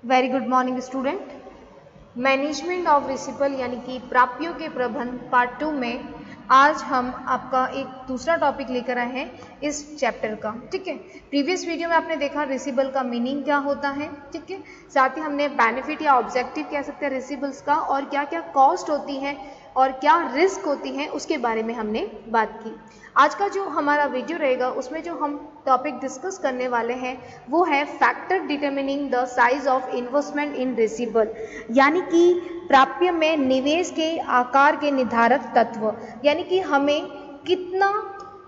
Very good morning student. Management of principle यानी कि प्राप्यों के प्रबंधन पार्ट 2 में आज हम आपका एक दूसरा टॉपिक लेकर आए हैं इस चैप्टर का। ठीक है, प्रीवियस वीडियो में आपने देखा रिसिबल का मीनिंग क्या होता है। ठीक है, साथ ही हमने बेनिफिट या ऑब्जेक्टिव कह सकते हैं रिसिबल्स का और क्या क्या कॉस्ट होती है और क्या रिस्क होती है उसके बारे में हमने बात की। आज का जो हमारा वीडियो रहेगा उसमें जो हम टॉपिक डिस्कस करने वाले हैं वो है factor determining the size of investment in receivable, यानी कि प्राप्य में निवेश के आकार के निर्धारक तत्व, यानी कि हमें कितना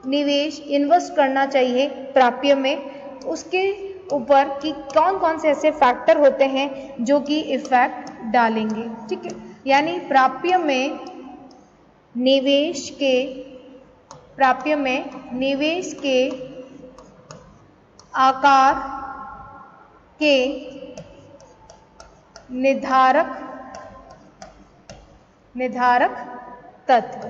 निवेश इन्वेस्ट करना चाहिए प्राप्य में, उसके ऊपर कि कौन कौन से ऐसे फैक्टर होते हैं जो कि इफेक्ट डालेंगे। ठीक है, यानी प्राप्य में निवेश के आकार के निर्धारक तत्व।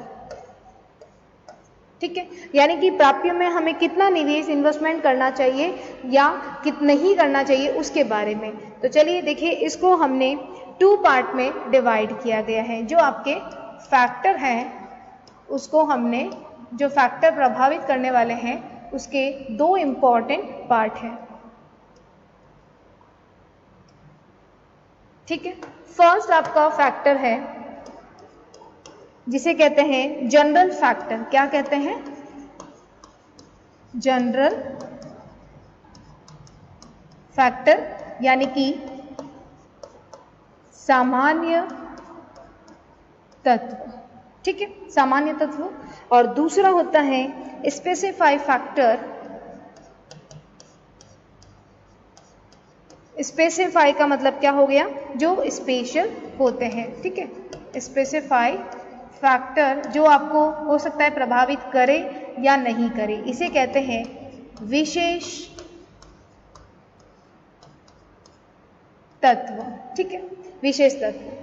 ठीक है, यानी कि प्राप्य में हमें कितना निवेश इन्वेस्टमेंट करना चाहिए या कितना नहीं करना चाहिए उसके बारे में। तो चलिए देखिए, इसको हमने 2 पार्ट में डिवाइड किया गया है। जो आपके फैक्टर हैं उसको हमने, जो फैक्टर प्रभावित करने वाले हैं उसके 2 इम्पॉर्टेंट पार्ट हैं। ठीक है, फर्स्ट आपका फैक्टर है जिसे कहते हैं जनरल फैक्टर। क्या कहते हैं? जनरल फैक्टर, यानी कि सामान्य तत्व। ठीक है, सामान्य तत्व। और दूसरा होता है स्पेसिफाई फैक्टर। स्पेसिफाई का मतलब क्या हो गया? जो स्पेशल होते हैं। ठीक है, स्पेसिफाई फैक्टर जो आपको हो सकता है प्रभावित करे या नहीं करे, इसे कहते हैं विशेष तत्व। ठीक है, विशेष तत्व।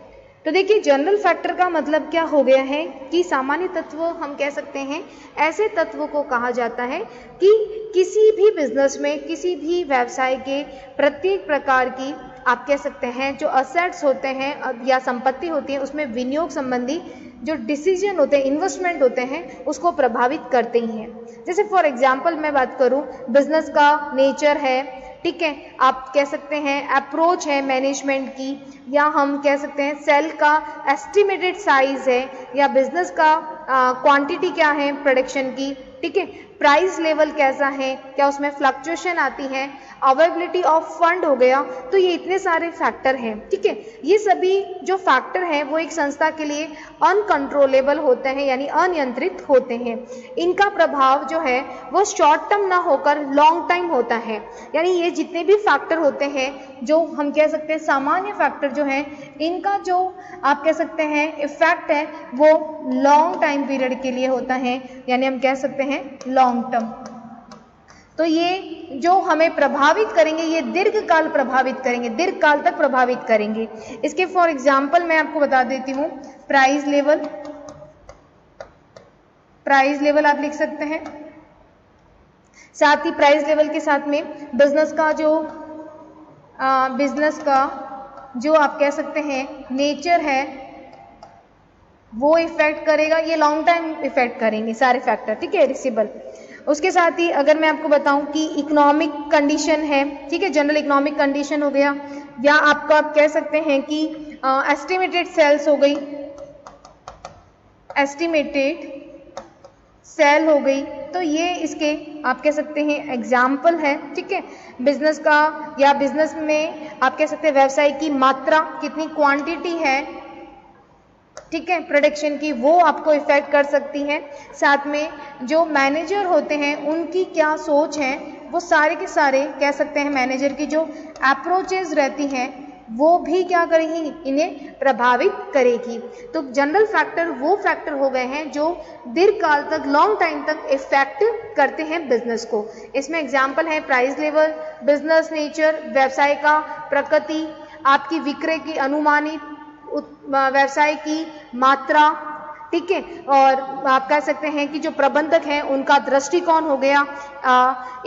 तो देखिए, जनरल फैक्टर का मतलब क्या हो गया है कि सामान्य तत्व हम कह सकते हैं ऐसे तत्व को कहा जाता है कि किसी भी बिजनेस में, किसी भी व्यवसाय के प्रत्येक प्रकार की आप कह सकते हैं जो असेट्स होते हैं या संपत्ति होती है उसमें विनियोग संबंधी जो डिसीजन होते हैं, इन्वेस्टमेंट होते हैं, उसको प्रभावित करते ही हैं। जैसे फॉर एग्जांपल मैं बात करूं, बिजनेस का नेचर है, ठीक है, आप कह सकते हैं अप्रोच है मैनेजमेंट की, या हम कह सकते हैं सेल का एस्टिमेटेड साइज है, या बिजनेस का क्वांटिटी क्या है प्रोडक्शन की, ठीक है, प्राइस लेवल कैसा है, क्या उसमें फ्लक्चुएशन आती है, अवेलेबिलिटी ऑफ फंड हो गया। तो ये इतने सारे फैक्टर हैं। ठीक है, ये सभी जो फैक्टर हैं वो एक संस्था के लिए अनकंट्रोलेबल होते हैं, यानी अनियंत्रित होते हैं। इनका प्रभाव जो है वो शॉर्ट टर्म ना होकर लॉन्ग टाइम होता है। यानी ये जितने भी फैक्टर होते हैं जो हम कह सकते हैं सामान्य फैक्टर जो हैं, इनका जो आप कह सकते हैं इफेक्ट है वो लॉन्ग टाइम पीरियड के लिए होता है, यानी हम कह सकते हैं लॉन्ग टर्म। तो ये जो हमें प्रभावित करेंगे ये दीर्घकाल प्रभावित करेंगे, दीर्घकाल तक प्रभावित करेंगे। इसके फॉर एग्जांपल मैं आपको बता देती हूँ, प्राइस लेवल आप लिख सकते हैं। साथ ही प्राइस लेवल के साथ में बिजनेस का जो आप कह सकते हैं नेचर है वो इफेक्ट करेगा, ये लॉन्ग टाइम इफेक्ट करेंगे सारे फैक्टर। ठीक है, रिसिबल। उसके साथ ही अगर मैं आपको बताऊं कि इकोनॉमिक कंडीशन है, ठीक है, जनरल इकोनॉमिक कंडीशन हो गया, या आपका आप कह सकते हैं कि एस्टिमेटेड सेल्स हो गई, एस्टिमेटेड सेल हो गई, तो ये इसके आप कह सकते हैं एग्जाम्पल है। ठीक है, बिजनेस का या बिजनेस में आप कह सकते हैं व्यवसाय की मात्रा, कितनी क्वांटिटी है, ठीक है, प्रोडक्शन की, वो आपको इफेक्ट कर सकती है। साथ में जो मैनेजर होते हैं उनकी क्या सोच है, वो सारे के सारे कह सकते हैं मैनेजर की जो अप्रोचेज रहती हैं वो भी क्या करेगी, इन्हें प्रभावित करेगी। तो जनरल फैक्टर वो फैक्टर हो गए हैं जो दीर्घकाल तक, लॉन्ग टाइम तक इफेक्ट करते हैं बिजनेस को। इसमें एग्जांपल है प्राइस लेवल, बिजनेस नेचर, व्यवसाय का प्रकृति, आपकी विक्रय की अनुमानित व्यवसाय की मात्रा, ठीक है, और आप कह सकते हैं कि जो प्रबंधक हैं उनका दृष्टिकोण हो गया,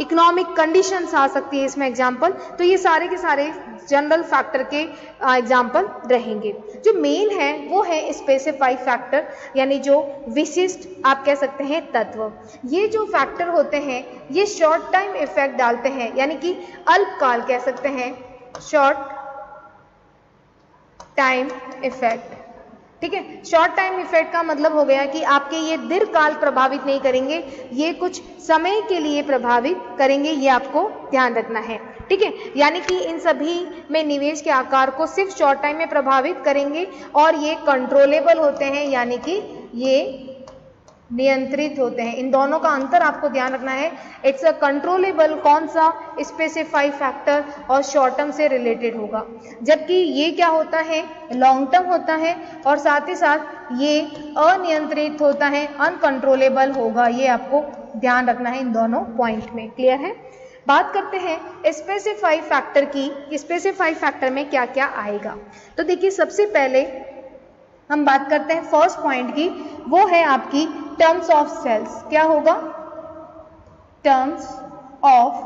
इकोनॉमिक कंडीशंस आ सकती है इसमें एग्जाम्पल। तो ये सारे के सारे जनरल फैक्टर के एग्जाम्पल रहेंगे। जो मेन है वो है स्पेसिफाइड फैक्टर, यानी जो विशिष्ट आप कह सकते हैं तत्व। ये जो फैक्टर होते हैं ये शॉर्ट टाइम इफेक्ट डालते हैं, यानी कि अल्पकाल कह सकते हैं, शॉर्ट टाइम इफेक्ट। ठीक है, शॉर्ट टाइम इफेक्ट का मतलब हो गया कि आपके ये दीर्घकाल प्रभावित नहीं करेंगे, ये कुछ समय के लिए प्रभावित करेंगे, ये आपको ध्यान रखना है। ठीक है, यानी कि इन सभी में निवेश के आकार को सिर्फ शॉर्ट टाइम में प्रभावित करेंगे और ये कंट्रोलेबल होते हैं, यानी कि ये नियंत्रित होते हैं। इन दोनों का अंतर आपको ध्यान रखना है। इट्स अ कंट्रोलेबल, कौन सा, स्पेसिफाइड फैक्टर, और शॉर्ट टर्म से रिलेटेड होगा, जबकि ये क्या होता है, लॉन्ग टर्म होता है, और साथ ही साथ ये अनियंत्रित होता है, अनकंट्रोलेबल होगा। ये आपको ध्यान रखना है इन दोनों पॉइंट में। क्लियर है? बात करते हैं स्पेसिफाइड फैक्टर की। स्पेसिफाइड फैक्टर में क्या क्या आएगा, तो देखिए सबसे पहले हम बात करते हैं फर्स्ट पॉइंट की, वो है आपकी टर्म्स ऑफ सेल्स। क्या होगा? टर्म्स ऑफ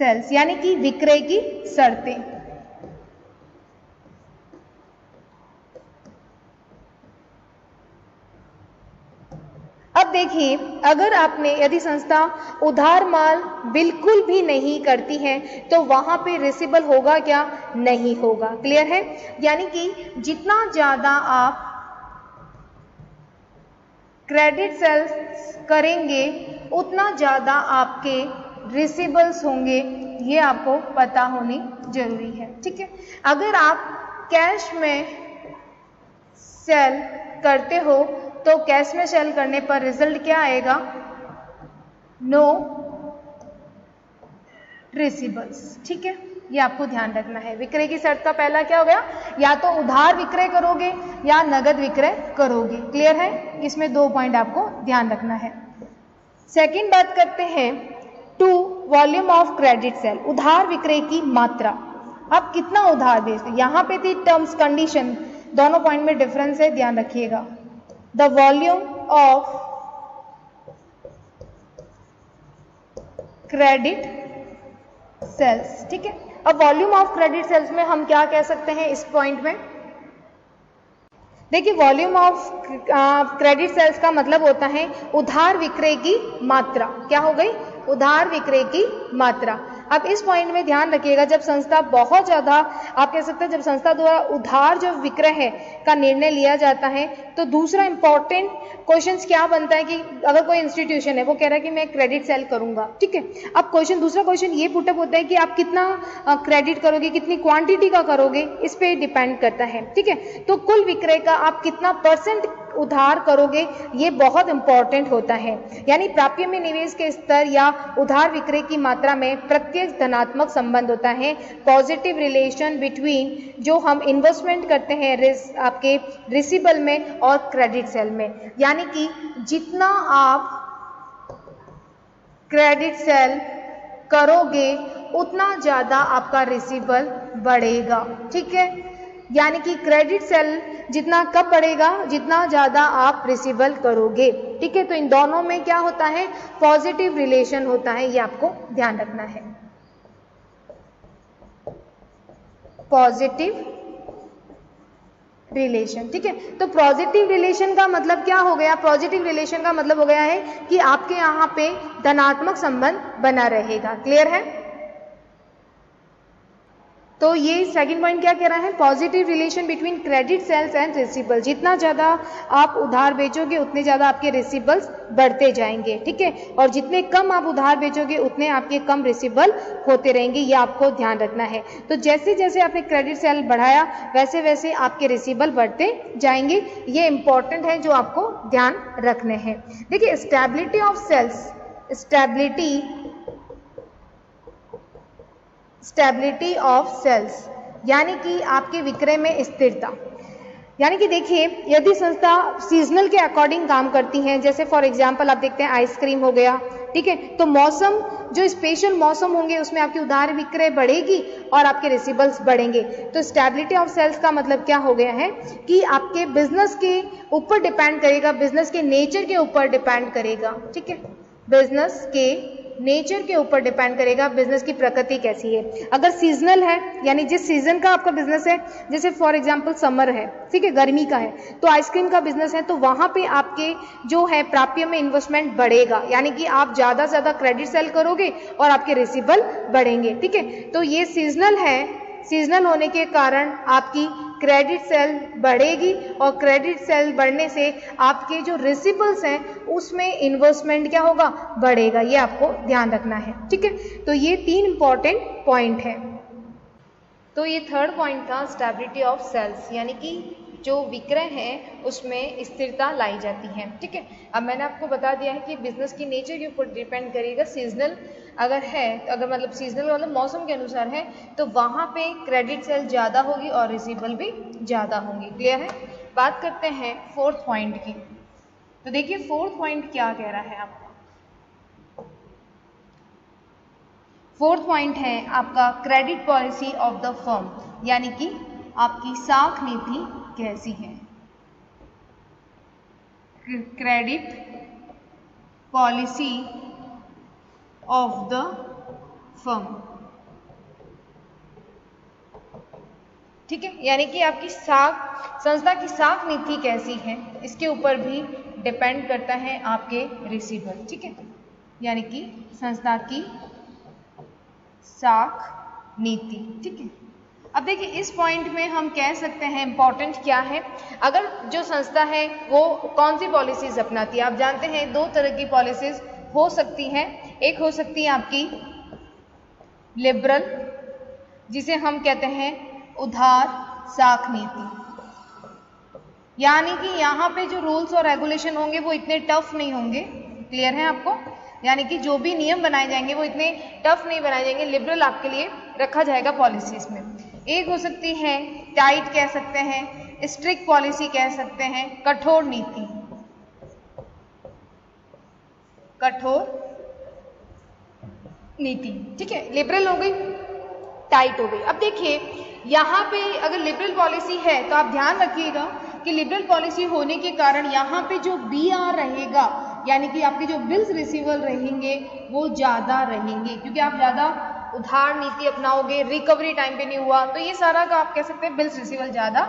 सेल्स, यानी कि विक्रय की शर्तें। अब देखिए, अगर आपने, यदि संस्था उधार माल बिल्कुल भी नहीं करती है तो वहां पे रिसीवेबल होगा क्या? नहीं होगा। क्लियर है? यानी कि जितना ज्यादा आप क्रेडिट सेल्स करेंगे उतना ज्यादा आपके रिसीवेबल्स होंगे, ये आपको पता होनी जरूरी है। ठीक है, अगर आप कैश में सेल करते हो तो कैश में सेल करने पर रिजल्ट क्या आएगा? No receivables. ठीक है, ये आपको ध्यान रखना है। विक्रय की शर्त का पहला क्या हो गया? या तो उधार विक्रय करोगे या नगद विक्रय करोगे। क्लियर है? इसमें 2 पॉइंट आपको ध्यान रखना है। सेकंड बात करते हैं 2 वॉल्यूम ऑफ क्रेडिट सेल, उधार विक्रय की मात्रा। आप कितना उधार बेचते हैं, यहां पे थी टर्म्स कंडीशन, दोनों पॉइंट में डिफरेंस है, ध्यान रखिएगा। The volume of credit sales. ठीक है, अब वॉल्यूम ऑफ क्रेडिट सेल्स में हम क्या कह सकते हैं इस पॉइंट में? देखिए, वॉल्यूम ऑफ क्रेडिट सेल्स का मतलब होता है उधार विक्रय की मात्रा। क्या हो गई? उधार विक्रय की मात्रा। अब इस पॉइंट में ध्यान रखिएगा, जब संस्था बहुत ज्यादा, आप कह सकते हैं जब संस्था द्वारा उधार जो विक्रय है का निर्णय लिया जाता है, तो दूसरा इंपॉर्टेंट क्वेश्चन क्या बनता है कि अगर कोई इंस्टीट्यूशन है वो कह रहा है कि मैं क्रेडिट सेल करूंगा, ठीक है, अब दूसरा क्वेश्चन ये पुटअप होता है कि आप कितना क्रेडिट करोगे, कितनी क्वांटिटी का करोगे, इस पे डिपेंड करता है। ठीक है, तो कुल विक्रय का आप कितना % उधार करोगे, ये बहुत इंपॉर्टेंट होता है। यानी प्राप्य में निवेश के स्तर या उधार विक्रय की मात्रा में प्रत्यक्ष धनात्मक संबंध होता है, पॉजिटिव रिलेशन बिटवीन जो हम इन्वेस्टमेंट करते हैं आपके रिसीवेबल में और क्रेडिट सेल में। यानी कि जितना आप क्रेडिट सेल करोगे उतना ज्यादा आपका रिसीवेबल बढ़ेगा। ठीक है, यानी कि क्रेडिट सेल जितना कब बढ़ेगा, जितना ज्यादा आप रिसीवेबल करोगे। ठीक है, तो इन दोनों में क्या होता है? पॉजिटिव रिलेशन होता है, ये आपको ध्यान रखना है। Positive relation. ठीक है, तो पॉजिटिव रिलेशन का मतलब क्या हो गया? पॉजिटिव रिलेशन का मतलब हो गया है कि आपके यहाँ पे धनात्मक संबंध बना रहेगा। क्लियर है? तो ये सेकंड पॉइंट क्या कह रहा है? Positive relation between credit sales and receivable. जितना ज्यादा आप उधार बेचोगे उतने ज्यादा आपके रिसीवेबल्स बढ़ते जाएंगे। ठीक है, और जितने कम आप उधार बेचोगे उतने आपके कम रिसीवेबल होते रहेंगे, ये आपको ध्यान रखना है। तो जैसे जैसे आपने क्रेडिट सेल बढ़ाया वैसे वैसे आपके रिसीवेबल बढ़ते जाएंगे, ये इंपॉर्टेंट है जो आपको ध्यान रखने हैं। देखिए, stability of sales, stability of sales यानी कि आपके विक्रय में स्थिरता। यानी कि देखिए, यदि संस्था सीजनल के अकॉर्डिंग काम करती हैं, जैसे फॉर एग्जांपल आप देखते हैं आइसक्रीम हो गया, ठीक है। तो मौसम, जो स्पेशल मौसम होंगे उसमें आपकी उधार विक्रय बढ़ेगी और आपके रिसीवेबल्स बढ़ेंगे। तो स्टेबिलिटी ऑफ सेल्स का मतलब क्या हो गया है कि आपके बिजनेस के ऊपर डिपेंड करेगा, बिजनेस के नेचर के ऊपर डिपेंड करेगा, ठीक है। बिजनेस के नेचर के ऊपर डिपेंड करेगा, बिजनेस की प्रकृति कैसी है। अगर सीजनल है, यानी जिस सीजन का आपका बिजनेस है, जैसे फॉर एग्जांपल समर है, ठीक है, गर्मी का है, तो आइसक्रीम का बिजनेस है, तो वहां पे आपके जो है प्राप्य में इन्वेस्टमेंट बढ़ेगा, यानी कि आप ज्यादा से ज्यादा क्रेडिट सेल करोगे और आपके रिसीवेबल बढ़ेंगे, ठीक है। तो ये सीजनल है, सीजनल होने के कारण आपकी क्रेडिट सेल बढ़ेगी और क्रेडिट सेल बढ़ने से आपके जो रिसीवेबल्स हैं उसमें इन्वेस्टमेंट क्या होगा, बढ़ेगा। ये आपको ध्यान रखना है, ठीक है। तो ये 3 इंपॉर्टेंट पॉइंट है। तो ये थर्ड पॉइंट था स्टेबिलिटी ऑफ सेल्स, यानी कि जो विक्रय है उसमें स्थिरता लाई जाती है, ठीक है। अब मैंने आपको बता दिया है कि बिजनेस की नेचर के ऊपर डिपेंड करेगा। सीजनल अगर है, अगर मतलब सीजनल मतलब मौसम के अनुसार है, तो वहाँ पे क्रेडिट सेल ज़्यादा होगी और रिसीवेबल भी ज़्यादा होंगी। क्लियर है। बात करते हैं फोर्थ पॉइंट की। तो देखिए फोर्थ पॉइंट क्या कह रहा है आपका। फोर्थ पॉइंट है आपका credit policy of the firm, यानी कि आपकी साख नीति कैसी है। Credit policy of the firm, ठीक है, यानी कि आपकी संस्था की साख नीति कैसी है, इसके ऊपर भी डिपेंड करता है आपके रिसीवेबल, ठीक है, यानी कि संस्था की साख नीति, ठीक है। अब देखिए इस पॉइंट में हम कह सकते हैं इंपॉर्टेंट क्या है, अगर जो संस्था है वो कौन सी पॉलिसीज अपनाती है। आप जानते हैं 2 तरह की पॉलिसीज हो सकती हैं। एक हो सकती है आपकी लिबरल, जिसे हम कहते हैं उधार साख नीति, यानी कि यहाँ पे जो रूल्स और रेगुलेशन होंगे वो इतने टफ नहीं होंगे। क्लियर है आपको, यानी कि जो भी नियम बनाए जाएंगे वो इतने टफ नहीं बनाए जाएंगे, लिबरल आपके लिए रखा जाएगा पॉलिसीज में। एक हो सकती है टाइट कह सकते हैं, स्ट्रिक्ट पॉलिसी कह सकते हैं, कठोर नीति, कठोर नीति, ठीक है। लिबरल हो गई, टाइट हो गई। अब देखिए यहाँ पे अगर लिबरल पॉलिसी है तो आप ध्यान रखिएगा कि लिबरल पॉलिसी होने के कारण यहाँ पे जो BR रहेगा, यानी कि आपके जो बिल्स रिसीवेबल रहेंगे वो ज़्यादा रहेंगे, क्योंकि आप ज़्यादा उधार नीति अपनाओगे, रिकवरी टाइम पे नहीं हुआ, तो ये सारा का आप कह सकते हैं बिल्स रिसीवेबल ज़्यादा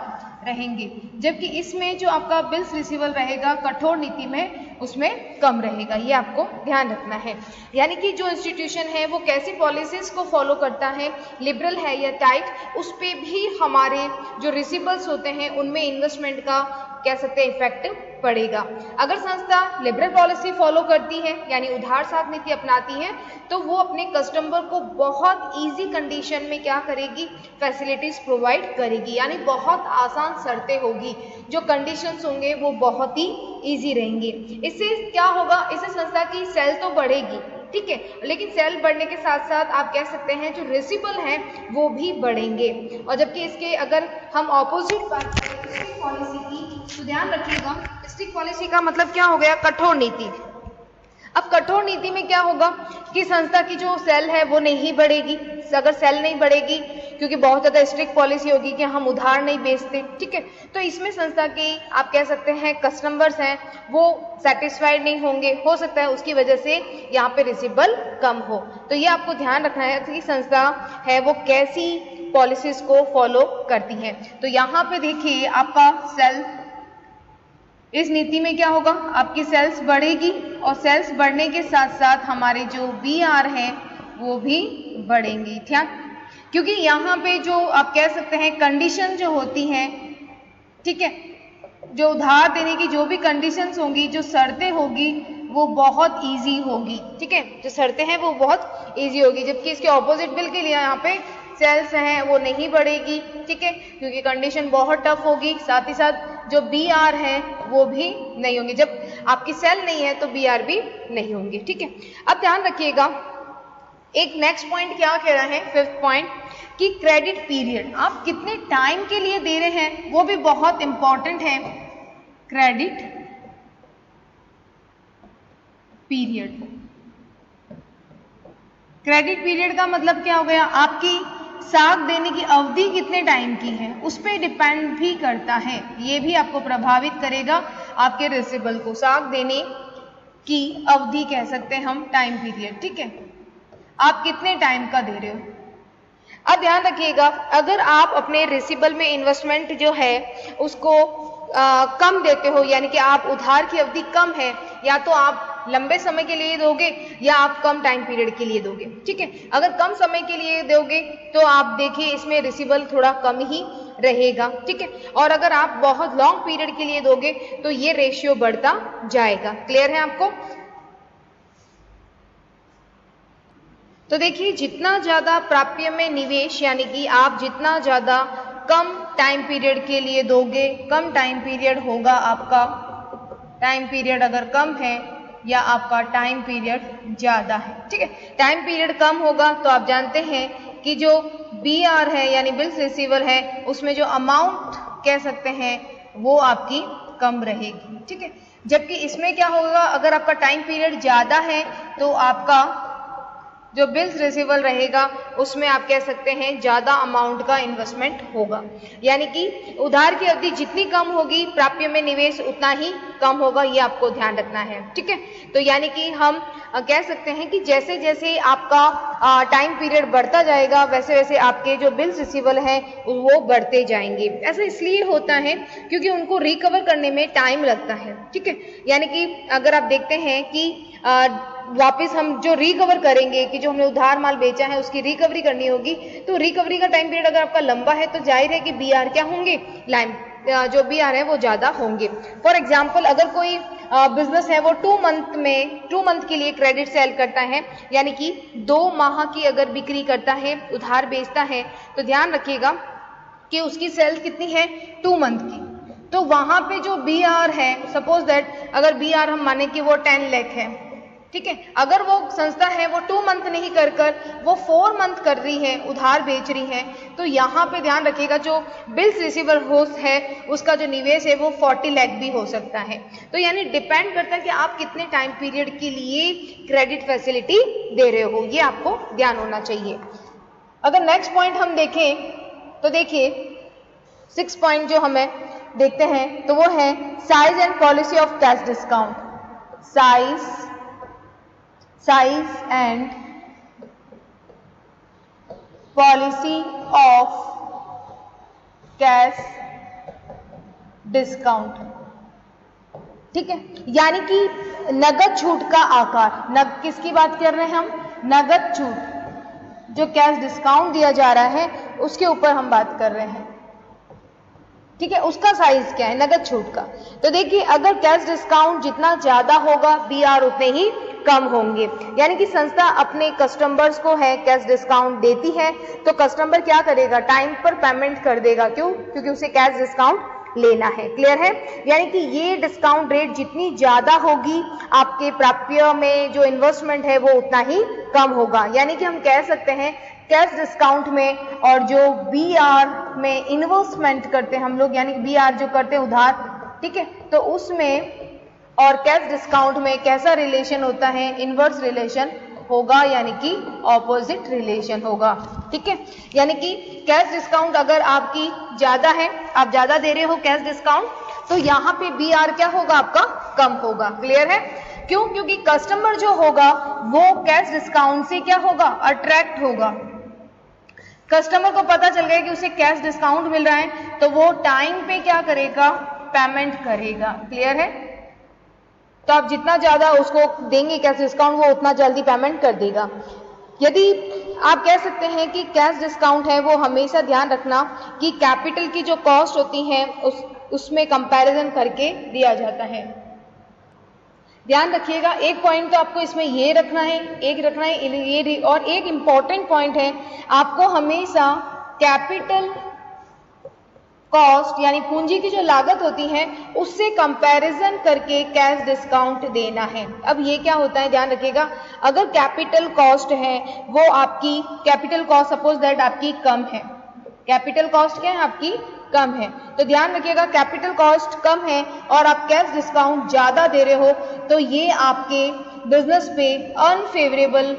रहेंगे। जबकि इसमें जो आपका बिल्स रिसीवेबल रहेगा कठोर नीति में, उसमें कम रहेगा। ये आपको ध्यान रखना है। यानी कि जो इंस्टीट्यूशन है वो कैसी पॉलिसीज को फॉलो करता है, लिबरल है या टाइट, उस पर भी हमारे जो रिसीवेबल्स होते हैं उनमें इन्वेस्टमेंट का कह सकते हैं इफेक्ट पड़ेगा। अगर संस्था लिबरल पॉलिसी फॉलो करती है, यानी उधार साख नीति अपनाती है, तो वो अपने कस्टमर को बहुत इजी कंडीशन में क्या करेगी, फैसिलिटीज प्रोवाइड करेगी, यानी बहुत आसान शर्तें होगी, जो कंडीशंस होंगे वो बहुत ही इजी रहेंगे। इससे क्या होगा, इससे संस्था की सेल तो बढ़ेगी, ठीक है, लेकिन सेल बढ़ने के साथ साथ आप कह सकते हैं जो रिसीवेबल हैं वो भी बढ़ेंगे। और जबकि इसके अगर हम ऑपोजिट बात करें स्ट्रिक्ट पॉलिसी की, तो ध्यान रखिएगा स्ट्रिक्ट पॉलिसी का मतलब क्या हो गया, कठोर नीति। अब कठोर नीति में क्या होगा कि संस्था की जो सेल है वो नहीं बढ़ेगी। अगर सेल नहीं बढ़ेगी क्योंकि बहुत ज़्यादा स्ट्रिक्ट पॉलिसी होगी कि हम उधार नहीं बेचते, ठीक है, तो इसमें संस्था की आप कह सकते हैं कस्टमर्स हैं वो सेटिस्फाइड नहीं होंगे, हो सकता है उसकी वजह से यहाँ पे रिसीवेबल कम हो। तो ये आपको ध्यान रखना है कि संस्था है वो कैसी पॉलिसीज को फॉलो करती है। तो यहाँ पे देखिए आपका सेल, इस नीति में क्या होगा, आपकी सेल्स बढ़ेगी और सेल्स बढ़ने के साथ साथ हमारे जो BR हैं वो भी बढ़ेंगी, ठीक, क्योंकि यहाँ पे जो आप कह सकते हैं कंडीशन जो होती हैं, ठीक है, जो उधार देने की जो भी कंडीशंस होंगी, जो शर्तें होगी वो बहुत इजी होगी, ठीक है, जो शर्तें हैं वो बहुत इजी होगी। जबकि इसके ऑपोजिट बिल के लिए यहाँ पे सेल्स हैं वो नहीं बढ़ेगी, ठीक है, क्योंकि कंडीशन बहुत टफ होगी, साथ ही साथ जो BR है वो भी नहीं होंगे। जब आपकी सेल नहीं है तो BR भी नहीं होंगे, ठीक है। अब ध्यान रखिएगा एक नेक्स्ट पॉइंट क्या कह रहा है, फिफ्थ पॉइंट, कि क्रेडिट पीरियड आप कितने टाइम के लिए दे रहे हैं वो भी बहुत इंपॉर्टेंट है। क्रेडिट पीरियड, क्रेडिट पीरियड का मतलब क्या हो गया, आपकी साख देने की अवधि कितने टाइम की है उस पर डिपेंड भी करता है, ये भी आपको प्रभावित करेगा आपके रिसीवेबल को। साख देने की अवधि कह सकते हैं हम टाइम पीरियड, ठीक है, आप कितने टाइम का दे रहे हो। अब ध्यान रखिएगा, अगर आप अपने रिसीवेबल में इन्वेस्टमेंट जो है उसको कम देते हो, यानी कि आप उधार की अवधि कम है, या तो आप लंबे समय के लिए दोगे या आप कम टाइम पीरियड के लिए दोगे, ठीक है। अगर कम समय के लिए दोगे तो आप देखिए इसमें रिसीवेबल थोड़ा कम ही रहेगा, ठीक है। और अगर आप बहुत लॉन्ग पीरियड के लिए दोगे तो ये रेशियो बढ़ता जाएगा। क्लियर है आपको। तो देखिए जितना ज्यादा प्राप्य में निवेश, यानी कि आप जितना ज्यादा कम टाइम पीरियड के लिए दोगे, कम टाइम पीरियड होगा आपका, टाइम पीरियड अगर कम है या आपका टाइम पीरियड ज्यादा है, ठीक है। टाइम पीरियड कम होगा तो आप जानते हैं कि जो BR है यानी बिल्स रिसीवेबल है उसमें जो अमाउंट कह सकते हैं वो आपकी कम रहेगी, ठीक है। जबकि इसमें क्या होगा, अगर आपका टाइम पीरियड ज्यादा है तो आपका जो बिल्स रिसीवेबल रहेगा उसमें आप कह सकते हैं ज्यादा अमाउंट का इन्वेस्टमेंट होगा, यानी कि उधार की अवधि जितनी कम होगी प्राप्य में निवेश उतना ही कम होगा, ये आपको ध्यान रखना है, ठीक है। तो यानी कि हम कह सकते हैं कि जैसे जैसे आपका टाइम पीरियड बढ़ता जाएगा वैसे वैसे आपके जो बिल्स रिसीवेबल हैं वो बढ़ते जाएंगे। ऐसा इसलिए होता है क्योंकि उनको रिकवर करने में टाइम लगता है, ठीक है। यानी कि अगर आप देखते हैं कि वापस हम जो रिकवर करेंगे कि जो हमने उधार माल बेचा है उसकी रिकवरी करनी होगी, तो रिकवरी का टाइम पीरियड अगर आपका लंबा है तो जाहिर है कि BR क्या होंगे, जो BR है वो ज्यादा होंगे। फॉर एग्जाम्पल अगर कोई बिजनेस है वो 2 मंथ के लिए क्रेडिट सेल करता है, यानी कि 2 माह की अगर बिक्री करता है, उधार बेचता है, तो ध्यान रखिएगा कि उसकी सेल्स कितनी है 2 मंथ की। तो वहां पे जो BR है, सपोज दैट अगर BR हम माने कि वो 10 लाख है, ठीक है। अगर वो संस्था है वो 2 मंथ नहीं कर वो 4 मंथ कर रही है, उधार बेच रही है, तो यहाँ पे ध्यान रखिएगा जो बिल्स रिसीवेबल होस्ट है उसका जो निवेश है वो 40 लाख भी हो सकता है। तो यानी डिपेंड करता है कि आप कितने टाइम पीरियड के लिए क्रेडिट फैसिलिटी दे रहे हो, ये आपको ध्यान होना चाहिए। अगर नेक्स्ट पॉइंट हम देखें तो देखिए 6 पॉइंट जो हमें देखते हैं तो वो है size and policy of cash discount. Size and policy of cash discount, ठीक है। यानी कि नगद छूट का आकार, किसकी बात कर रहे हैं हम, नगद छूट, जो कैश डिस्काउंट दिया जा रहा है उसके ऊपर हम बात कर रहे हैं, ठीक है। उसका साइज क्या है, नगद छूट का। तो देखिए अगर कैश डिस्काउंट जितना ज्यादा होगा BR उतने ही कम होंगे, यानी कि संस्था अपने कस्टमर्स को है कैश डिस्काउंट देती है तो कस्टमर क्या करेगा, टाइम पर पेमेंट कर देगा, क्यों, क्योंकि उसे कैश डिस्काउंट लेना है। क्लियर है। यानी कि ये डिस्काउंट रेट जितनी ज्यादा होगी आपके प्राप्य में जो इन्वेस्टमेंट है वो उतना ही कम होगा। यानी कि हम कह सकते हैं कैश डिस्काउंट में और जो BR में इन्वेस्टमेंट करते हैं हम लोग, यानी BR जो करते हैं उधार, ठीक है, तो उसमें और कैश डिस्काउंट में कैसा रिलेशन होता है, इनवर्स रिलेशन होगा, यानी कि ऑपोजिट रिलेशन होगा, ठीक है। यानी कि कैश डिस्काउंट अगर आपकी ज्यादा है, आप ज्यादा दे रहे हो कैश डिस्काउंट, तो यहाँ पे BR क्या होगा, आपका कम होगा। क्लियर है। क्यों, क्योंकि कस्टमर जो होगा वो कैश डिस्काउंट से क्या होगा, अट्रैक्ट होगा। कस्टमर को पता चल गया कि उसे कैश डिस्काउंट मिल रहा है तो वो टाइम पे क्या करेगा, पेमेंट करेगा। क्लियर है। तो आप जितना ज्यादा उसको देंगे कैश डिस्काउंट वो उतना जल्दी पेमेंट कर देगा। यदि आप कह सकते हैं कि कैश डिस्काउंट है वो हमेशा ध्यान रखना कि कैपिटल की जो कॉस्ट होती है उसमें कंपैरिजन करके दिया जाता है। ध्यान रखिएगा, एक पॉइंट तो आपको इसमें ये रखना है, एक रखना है ये, और एक इंपॉर्टेंट पॉइंट है आपको हमेशा कैपिटल कॉस्ट यानी पूंजी की जो लागत होती है उससे कंपैरिजन करके कैश डिस्काउंट देना है। अब ये क्या होता है, ध्यान रखिएगा, अगर कैपिटल कॉस्ट है वो आपकी कैपिटल कॉस्ट सपोज दैट आपकी कम है, कैपिटल कॉस्ट क्या है आपकी कम है, तो ध्यान रखिएगा कैपिटल कॉस्ट कम है और आप कैश डिस्काउंट ज्यादा दे रहे हो तो ये आपके बिजनेस पे अनफेवरेबल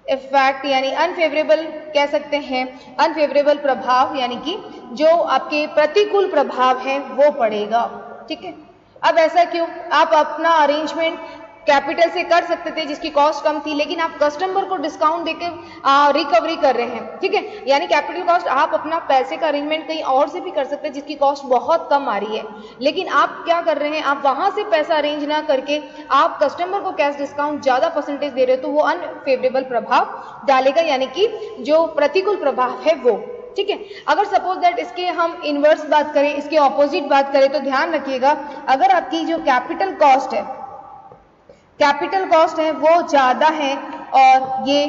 इफेक्ट यानी अनफेवरेबल कह सकते हैं, अनफेवरेबल प्रभाव यानी कि जो आपके प्रतिकूल प्रभाव है वो पड़ेगा। ठीक है, अब ऐसा क्यों? आप अपना अरेंजमेंट कैपिटल से कर सकते थे जिसकी कॉस्ट कम थी, लेकिन आप कस्टमर को डिस्काउंट देकर रिकवरी कर रहे हैं। ठीक है, यानी कैपिटल कॉस्ट आप अपना पैसे का अरेंजमेंट कहीं और से भी कर सकते हैं जिसकी कॉस्ट बहुत कम आ रही है, लेकिन आप क्या कर रहे हैं, आप वहां से पैसा अरेंज ना करके आप कस्टमर को कैश डिस्काउंट ज्यादा परसेंटेज दे रहे हो, तो वो अनफेवरेबल प्रभाव डालेगा, यानी कि जो प्रतिकूल प्रभाव है वो। ठीक है, अगर सपोज दैट इसके हम इनवर्स बात करें, इसके ऑपोजिट बात करें, तो ध्यान रखिएगा, अगर आपकी जो कैपिटल कॉस्ट है वो ज्यादा है और ये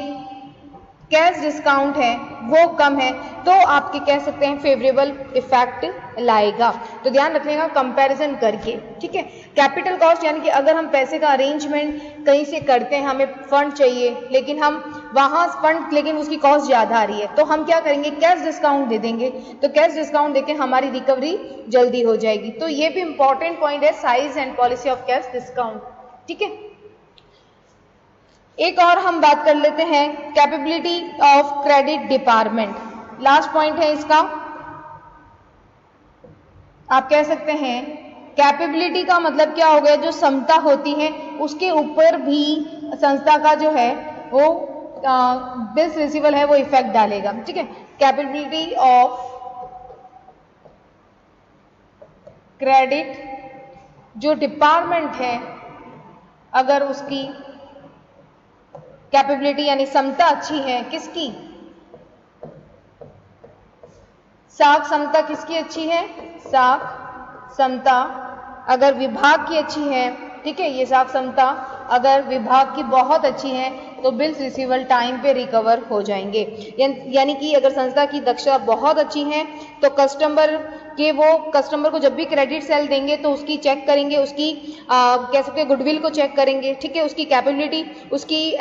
कैश डिस्काउंट है वो कम है, तो आपके कह सकते हैं फेवरेबल इफेक्ट लाएगा। तो ध्यान रखिएगा कंपैरिजन करके। ठीक है, कैपिटल कॉस्ट यानी कि अगर हम पैसे का अरेंजमेंट कहीं से करते हैं, हमें फंड चाहिए लेकिन हम वहां फंड लेकिन उसकी कॉस्ट ज्यादा आ रही है, तो हम क्या करेंगे, कैश डिस्काउंट दे देंगे, तो कैश डिस्काउंट देके हमारी रिकवरी जल्दी हो जाएगी। तो ये भी इंपॉर्टेंट पॉइंट है, size and policy of cash discount. ठीक है, एक और हम बात कर लेते हैं capability of credit department. Last point है इसका, आप कह सकते हैं कैपेबिलिटी का मतलब क्या हो गया, जो क्षमता होती है उसके ऊपर भी संस्था का जो है वो बिल्स रिसीवेबल है वो इफेक्ट डालेगा। ठीक है, कैपेबिलिटी ऑफ क्रेडिट जो डिपार्टमेंट है, अगर उसकी कैपेबिलिटी यानी क्षमता अच्छी है, किसकी, साख क्षमता किसकी अच्छी है, साख क्षमता अगर विभाग की अच्छी है, ठीक है, ये साख क्षमता अगर विभाग की बहुत अच्छी है तो बिल्स रिसीवेबल टाइम पे रिकवर हो जाएंगे। यानी कि अगर संस्था की दक्षता बहुत अच्छी है तो कस्टमर को जब भी क्रेडिट सेल देंगे तो उसकी चेक करेंगे, उसकी कह सकते हैं गुडविल को चेक करेंगे। ठीक है, उसकी कैपेबिलिटी, उसकी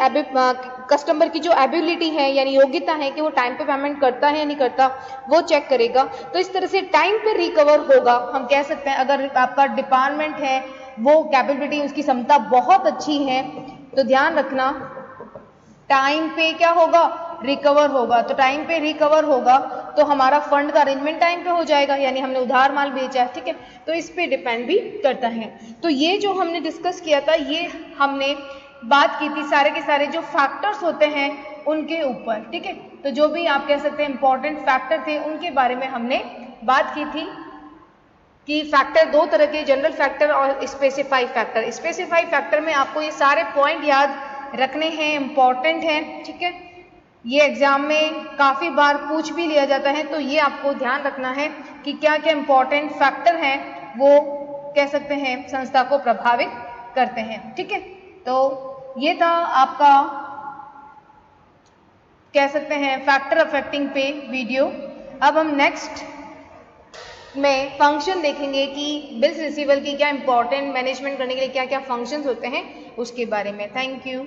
कस्टमर की जो एबिलिटी है यानी योग्यता है कि वो टाइम पे पेमेंट करता है या नहीं करता, वो चेक करेगा। तो इस तरह से टाइम पे रिकवर होगा। हम कह सकते हैं अगर आपका डिपार्टमेंट है वो कैपेबिलिटी उसकी क्षमता बहुत अच्छी है तो ध्यान रखना टाइम पे क्या होगा, रिकवर होगा। तो टाइम पे रिकवर होगा तो हमारा फंड का अरेंजमेंट टाइम पे हो जाएगा, यानी हमने उधार माल बेचा है। ठीक है, तो इस पे डिपेंड भी करता है। तो ये जो हमने डिस्कस किया था, ये हमने बात की थी सारे के सारे जो फैक्टर्स होते हैं उनके ऊपर। ठीक है, तो जो भी आप कह सकते हैं इंपॉर्टेंट फैक्टर थे उनके बारे में हमने बात की थी कि फैक्टर दो तरह के, जनरल फैक्टर और स्पेसिफाइड फैक्टर। स्पेसिफाइड फैक्टर में आपको ये सारे पॉइंट याद रखने हैं, इंपॉर्टेंट हैं। ठीक है, ये एग्जाम में काफी बार पूछ भी लिया जाता है, तो ये आपको ध्यान रखना है कि क्या क्या इंपॉर्टेंट फैक्टर हैं वो कह सकते हैं संस्था को प्रभावित करते हैं। ठीक है, तो ये था आपका कह सकते हैं फैक्टर अफेक्टिंग पे वीडियो। अब हम नेक्स्ट में फंक्शन देखेंगे कि बिल्स रिसीवेबल की क्या इंपॉर्टेंट मैनेजमेंट करने के लिए क्या क्या फंक्शंस होते हैं उसके बारे में। Thank you.